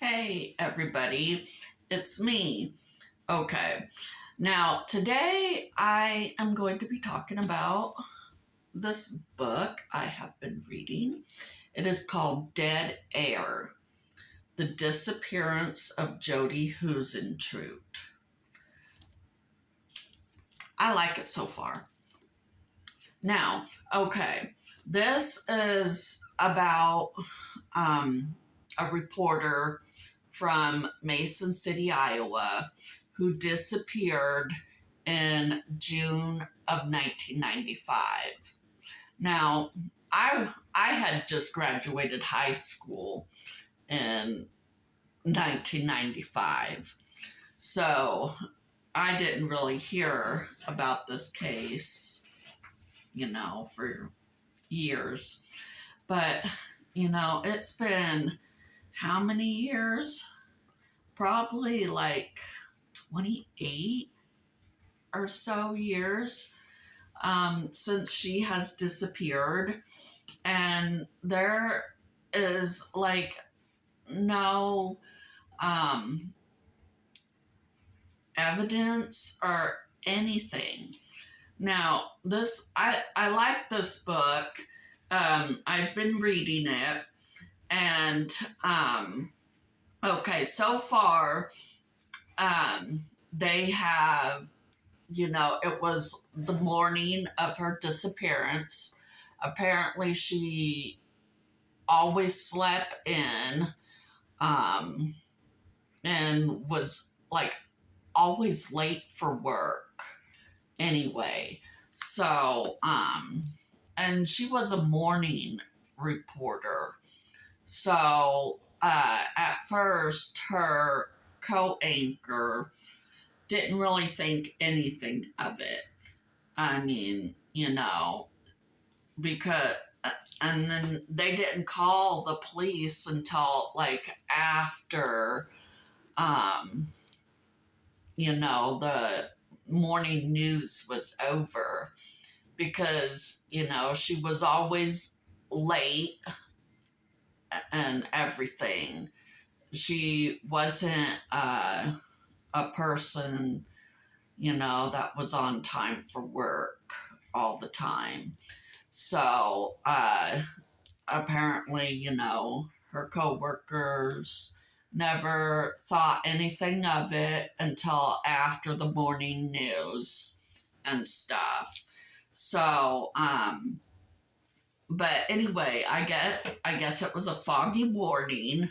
Hey, everybody, it's me. Okay, now today I am going to be talking about this book I have been reading. It is called Dead Air: The Disappearance of Jodi Huisentruit. I like it so far. Now, okay, this is about a reporter from Mason City, Iowa, who disappeared in June of 1995. Now, I had just graduated high school in 1995, so I didn't really hear about this case, for years. But, it's been how many years? Probably like 28 or so years since she has disappeared. And there is like no evidence or anything. Now, I like this book. I've been reading it, and okay, so far, they have, it was the morning of her disappearance. Apparently, she always slept in, and was like always late for work anyway. So, and she was a morning reporter. So, at first, her co-anchor didn't really think anything of it. I mean, because, and then they didn't call the police until like after, the morning news was over, because, she was always late and everything. She wasn't a person, that was on time for work all the time. So apparently, her coworkers never thought anything of it until after the morning news and stuff. So, but anyway, I guess it was a foggy morning.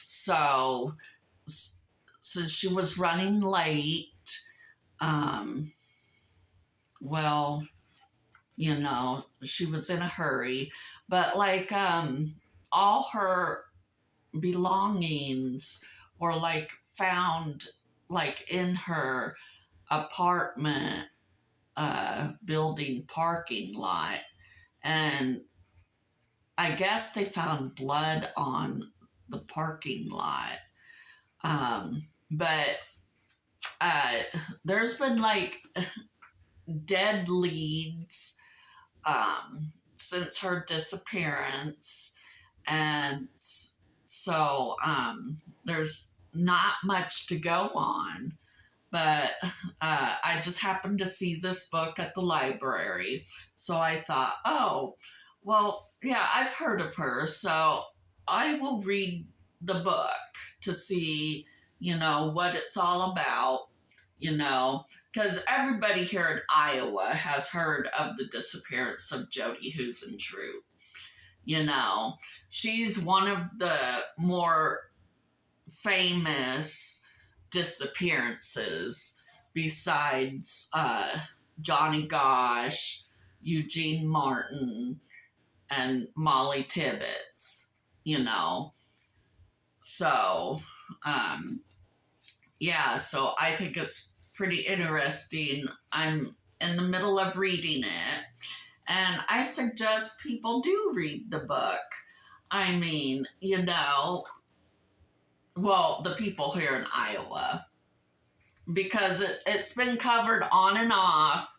So, since she was running late, well, she was in a hurry, but like, all her belongings were like found like in her apartment building parking lot, and I guess they found blood on the parking lot. But there's been like dead leads since her disappearance, and so there's not much to go on. But I just happened to see this book at the library, so I thought, oh, well, yeah, I've heard of her, so I will read the book to see, what it's all about, because everybody here in Iowa has heard of the disappearance of Jodi Huisentruit. She's one of the more famous disappearances besides Johnny Gosh, Eugene Martin, and Molly Tibbetts, So, yeah, so I think it's pretty interesting. I'm in the middle of reading it, and I suggest people do read the book. I mean, well, the people here in Iowa, because it's been covered on and off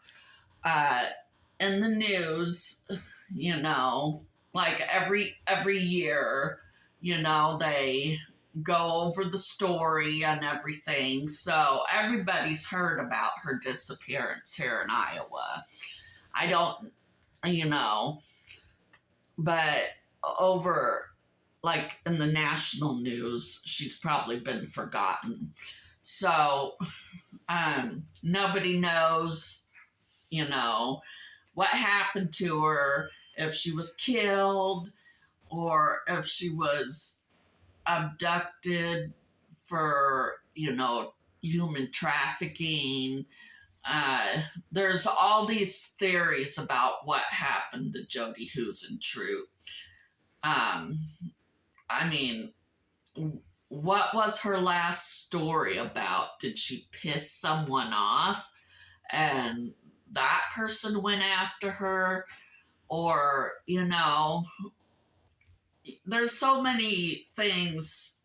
in the news, like every year, they go over the story and everything. So everybody's heard about her disappearance here in Iowa. I don't, you know, but over like in the national news, she's probably been forgotten. So nobody knows, you know, what happened to her, if she was killed or if she was abducted for, human trafficking. There's all these theories about what happened to Jodi Huisentruit. Um, I mean, what was her last story about? Did she piss someone off and that person went after her? Or, there's so many things,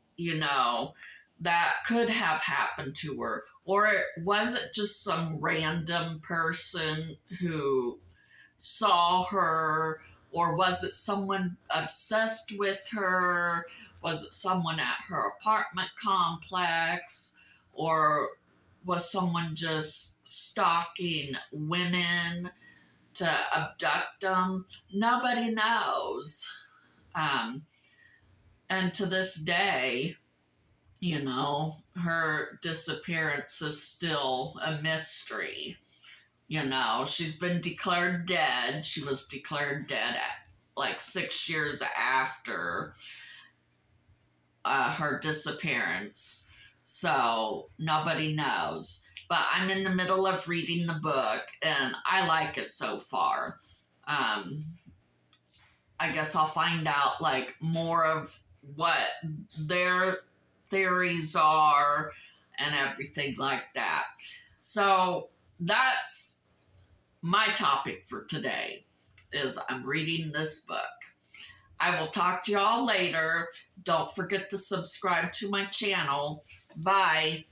that could have happened to her. Or was it just some random person who saw her? Or was it someone obsessed with her? Was it someone at her apartment complex? Or was someone just stalking women to abduct them? Nobody knows. And to this day, her disappearance is still a mystery. She's been declared dead. She was declared dead at like 6 years after her disappearance. So nobody knows. But I'm in the middle of reading the book and I like it so far. I guess I'll find out like more of what their theories are and everything like that. So that's my topic for today, is I'm reading this book. I will talk to y'all later. Don't forget to subscribe to my channel. Bye.